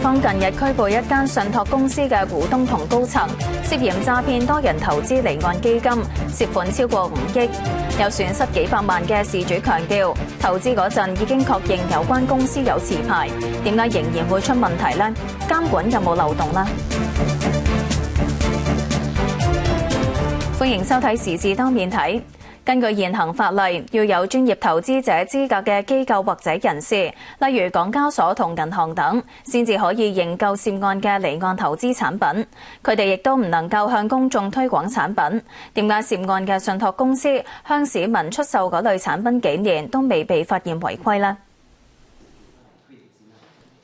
方近日拘捕一間信託公司嘅股東同高層，涉嫌詐騙多人投資離岸基金，涉款超過5億，有損失幾百萬嘅事主強調，投資嗰陣已經確認有關公司有持牌，點解仍然會出問題呢？監管有冇漏洞呢？歡迎收睇時事多面睇。根據現行法例，要有專業投資者資格嘅機構或者人士，例如港交所同銀行等，先至可以認購涉案嘅離岸投資產品。佢哋亦都唔能夠向公眾推廣產品。點解涉案嘅信託公司向市民出售嗰類產品幾年都未被發現違規呢？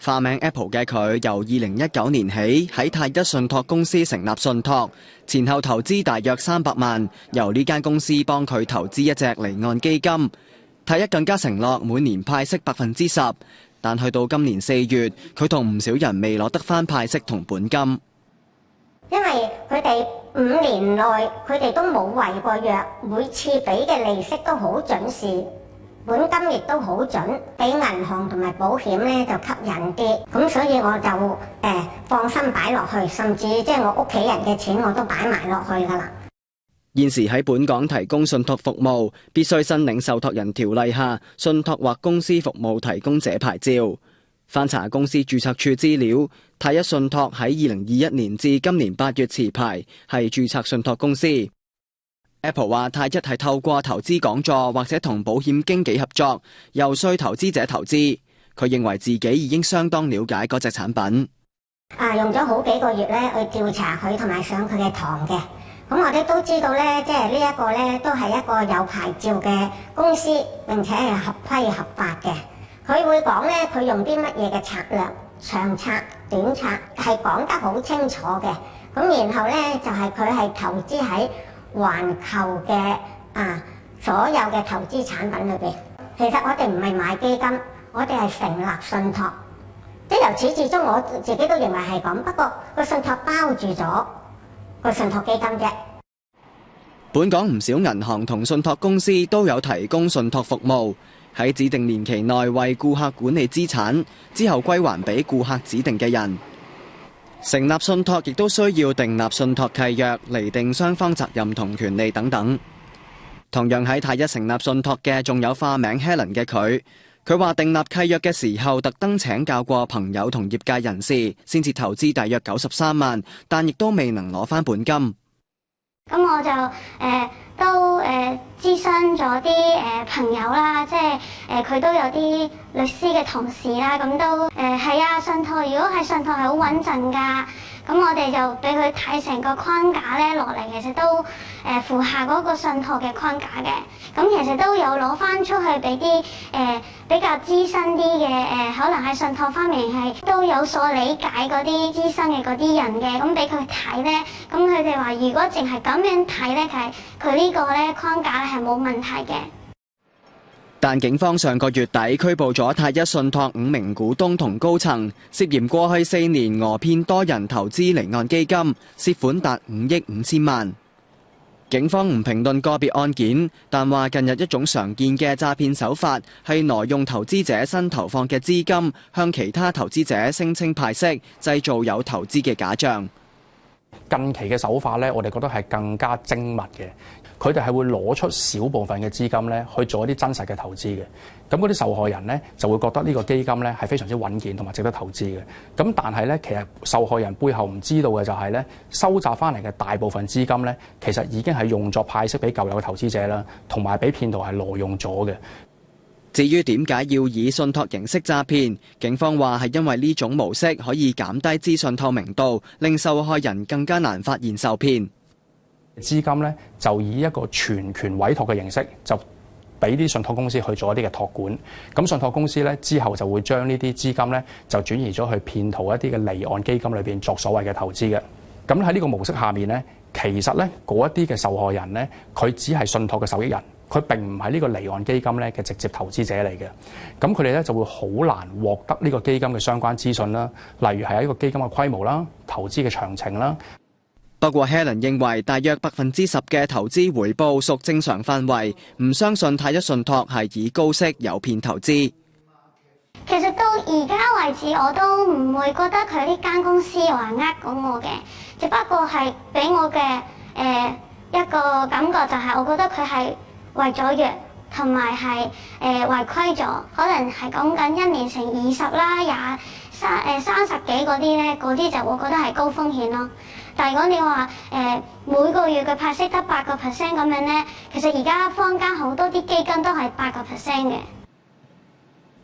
化名 Apple 嘅佢，由2019年起喺太一信託公司成立信託，前後投資大約300萬，由呢間公司幫佢投資一隻離岸基金。太一更加承諾每年派息10%，但去到今年4月，佢同唔少人未攞得返派息同本金。因為佢哋5年內佢哋都冇違過約，每次俾嘅利息都好準時。本金亦都好準，比銀行同埋保險咧就吸引啲，咁所以我就放心擺落去，甚至即係我屋企人嘅錢我都擺埋落去㗎啦。現時喺本港提供信託服務，必須申領受託人條例下信託或公司服務提供者牌照。翻查公司註冊處資料，太一信託喺2021年至今年8月持牌，係註冊信託公司。Apple 話太一係透過投資講座或者同保險經紀合作，遊說投資者投資。佢認為自己已經相當了解嗰隻產品。用咗好幾個月咧去調查佢同埋上佢嘅堂嘅。咁我哋都知道咧，即係呢一個咧都係一個有牌照嘅公司，並且係合規合法嘅。佢會講咧，佢用啲乜嘢嘅策略，長策、短策係講得好清楚嘅。咁然後咧就係佢係投資喺環球嘅所有嘅投資產品裏邊，其實我哋唔係買基金，我哋係成立信託，即係由始至終我自己都認為係咁。不過個信託包住咗個信託基金啫。本港唔少銀行同信託公司都有提供信託服務，喺指定年期內為顧客管理資產，之後歸還俾顧客指定嘅人。成立信託亦都需要訂立信託契約，釐定雙方責任同權利等等。同樣喺太一成立信託嘅，仲有化名 Helen 嘅佢。佢話訂立契約嘅時候，特登請教過朋友同業界人士，先至投資大約93萬，但亦都未能攞返本金。咁我就都諮詢咗啲朋友啦，即係佢都有啲律師嘅同事啦，咁都係啊，信託如果係信託係好穩陣㗎。咁我哋就俾佢睇成個框架咧落嚟，其實都符合嗰個信託嘅框架嘅。咁其實都有攞翻出去俾啲比較資深啲嘅可能喺信託方面係都有所理解嗰啲資深嘅嗰啲人嘅，咁俾佢睇咧。咁佢哋話如果淨係咁樣睇咧，佢呢個咧框架係冇問題嘅。但警方上個月底拘捕咗太一信託5名股東同高層，涉嫌過去4年訛騙多人投資離岸基金，涉款達5億5千萬。警方唔評論個別案件，但話近日一種常見嘅詐騙手法係挪用投資者新投放嘅資金，向其他投資者聲稱派息，製造有投資嘅假象。近期嘅手法咧，我哋覺得係更加精密嘅。佢哋係會攞出少部分嘅資金咧，去做一啲真實嘅投資嘅。咁嗰啲受害人咧就會覺得呢個基金咧係非常之穩健同埋值得投資嘅。咁但係咧，其實受害人背後唔知道嘅就係咧，收集翻嚟嘅大部分資金咧，其實已經係用作派息俾舊有嘅投資者啦，同埋俾騙徒係挪用咗嘅。至於點解要以信託形式詐騙，警方話係因為呢種模式可以減低資訊透明度，令受害人更加難發現受騙。資金咧就以一個全權委託嘅形式，就俾啲信託公司去做一啲嘅託管。咁信託公司咧之後就會將呢啲資金咧就轉移咗去騙徒一啲嘅離岸基金裏邊作所謂嘅投資嘅。咁喺呢個模式下面咧，其實咧嗰一啲嘅受害人咧，佢只係信託嘅受益人，佢並唔係呢個離岸基金咧嘅直接投資者嚟嘅。咁佢哋咧就會好難獲得呢個基金嘅相關資訊啦，例如係一個基金嘅規模啦、投資嘅詳情啦。不過 Helen 認為大約10%嘅投資回報屬正常範圍，唔相信太一信託係以高息誘騙投資。其實到而家為止，我都唔會覺得佢呢間公司話呃緊我嘅，只不過係俾我嘅一個感覺就係，我覺得佢係為咗弱，同埋係違規咗，可能係講緊1年乘20啦、30幾嗰啲咧，嗰啲就會覺得係高風險咯。但係如果你話每個月嘅派息得8%咁樣咧，其實而家坊間好多啲基金都係8%嘅。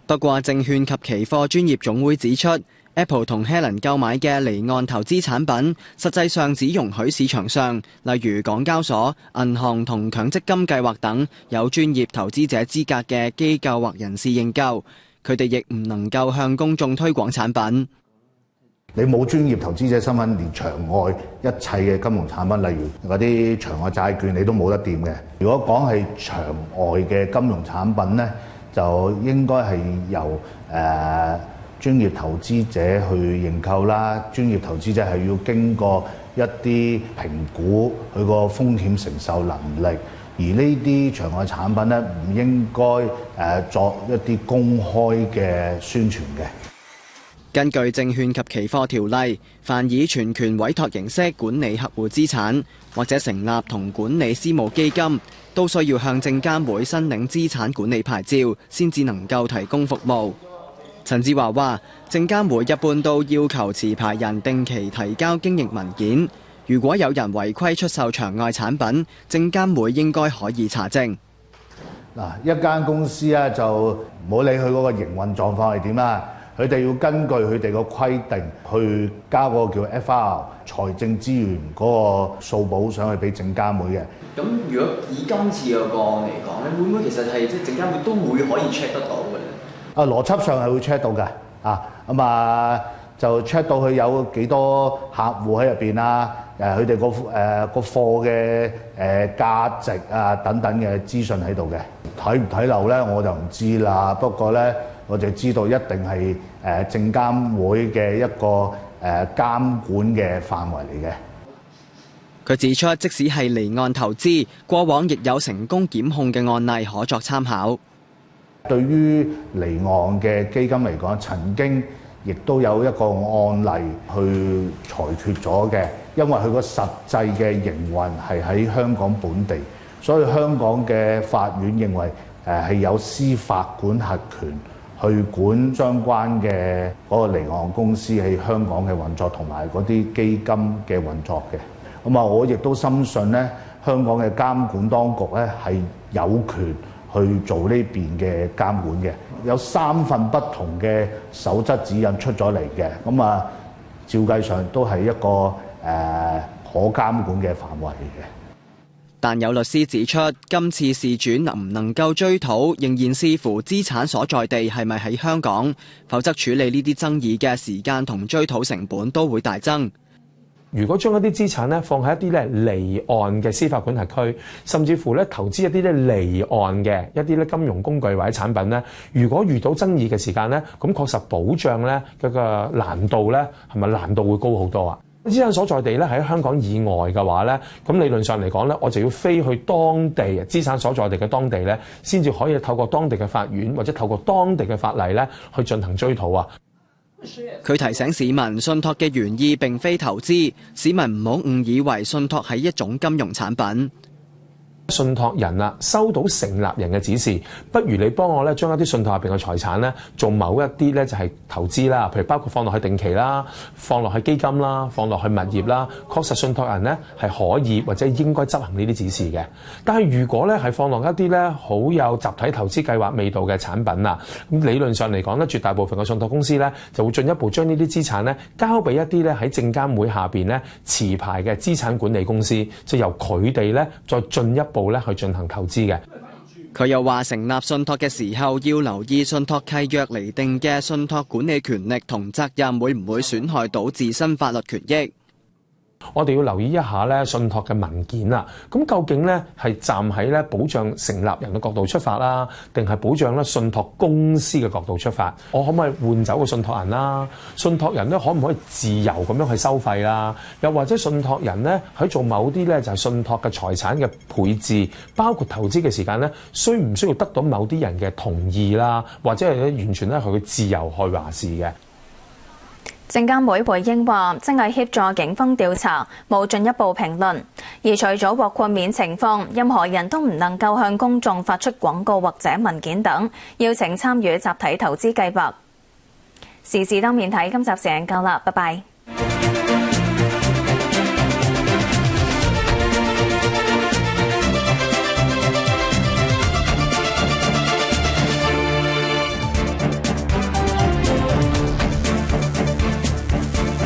不過，證券及期貨專業總會指出 ，Apple 同 Helen 購買嘅離岸投資產品，實際上只容許市場上，例如港交所、銀行同強積金計劃等有專業投資者資格嘅機構或人士認購，佢哋亦唔能夠向公眾推廣產品。你冇專業投資者身份，連場外一切嘅金融產品，例如嗰啲場外債券，你都冇得掂嘅。如果講係場外嘅金融產品呢，就應該係由專業投資者去認購啦。專業投資者係要經過一啲評估佢個風險承受能力，而呢啲場外產品呢，唔應該作一啲公開嘅宣傳嘅。根據證券及期貨條例，凡以全權委託形式管理客戶資產，或者成立同管理私募基金，都需要向證監會申領資產管理牌照，先至能夠提供服務。陳志華話，證監會一般都要求持牌人定期提交經營文件。如果有人違規出售場外產品，證監會應該可以查證。一間公司咧就唔好理佢嗰個營運狀況係點啦。佢哋要根據佢哋個規定去交嗰個叫 FR 財政資源嗰個數簿上去俾證監會嘅。咁如果以今次嘅個案嚟講咧，會唔會其實係即係證監會都會可以 check 得到嘅咧？邏輯上係會 check 到嘅，就 check 到佢有幾多客戶喺入邊啊，佢哋個貨嘅價值啊等等嘅資訊喺度嘅。睇唔睇漏咧，我就唔知啦。不過咧，我就知道一定係證監會嘅一個監管嘅範圍嚟嘅。佢指出，即使係離岸投資，過往亦有成功檢控嘅案例可作參考。對於離岸嘅基金嚟講，曾經亦都有一個案例去裁決咗嘅，因為佢個實際嘅營運係喺香港本地，所以香港嘅法院認為係有司法管轄權去管相關嘅嗰個離岸公司喺香港嘅運作同埋嗰啲基金嘅運作嘅。我亦都深信咧，香港嘅監管當局咧係有權去做呢邊嘅監管嘅。有3份不同嘅守則指引出咗嚟嘅，照計上都係一個可監管嘅範圍嚟嘅。但有律師指出，今次事主能唔能夠追討，仍然視乎資產所在地係咪喺香港，否則處理呢啲爭議嘅時間同追討成本都會大增。如果將一啲資產咧放喺一啲咧離岸嘅司法管轄區，甚至乎咧投資一啲咧離岸嘅一啲咧金融工具或者產品咧，如果遇到爭議嘅時間咧，咁確實保障咧嗰個難度咧係咪難度會高好多啊？資產所在地咧喺香港以外嘅話咧，咁理論上嚟講咧，我就要飛去當地資產所在地嘅當地咧，先至可以透過當地嘅法院或者透過當地嘅法例咧去進行追討啊。佢提醒市民，信託嘅原意並非投資，市民唔好誤以為信託係一種金融產品。信託人啊，收到成立人嘅指示，不如你幫我咧將一啲信託入邊嘅財產咧，做某一啲咧就係投資啦，譬如包括放落去定期啦，放落去基金啦，放落去物業啦，確實信託人咧係可以或者應該執行呢啲指示嘅。但係如果咧係放落一啲咧好有集體投資計劃味道嘅產品啊，咁理論上嚟講咧，絕大部分嘅信託公司咧就會進一步將呢啲資產咧交俾一啲咧喺證監會下邊咧持牌嘅資產管理公司，就由佢哋咧再進一步去進行投資嘅。佢又話，成立信託嘅時候要留意信託契約釐定嘅信託管理權力同責任會唔會損害到自身法律權益。我哋要留意一下咧信託嘅文件啦。咁究竟咧係站喺咧保障成立人嘅角度出發啦，定係保障咧信託公司嘅角度出發？我可唔可以換走個信託人啦？信託人咧可唔可以自由咁樣去收費啦？又或者信託人咧喺做某啲咧就係信託嘅財產嘅配置，包括投資嘅時間咧，需唔需要得到某啲人嘅同意啦？或者係完全咧係佢自由去話事嘅？證監會回應話，正係協助警方調查，冇進一步評論。而除咗獲豁免情況，任何人都唔能夠向公眾發出廣告或者文件等，邀請參與集體投資計劃。時事當面睇，今集時間夠啦，拜拜。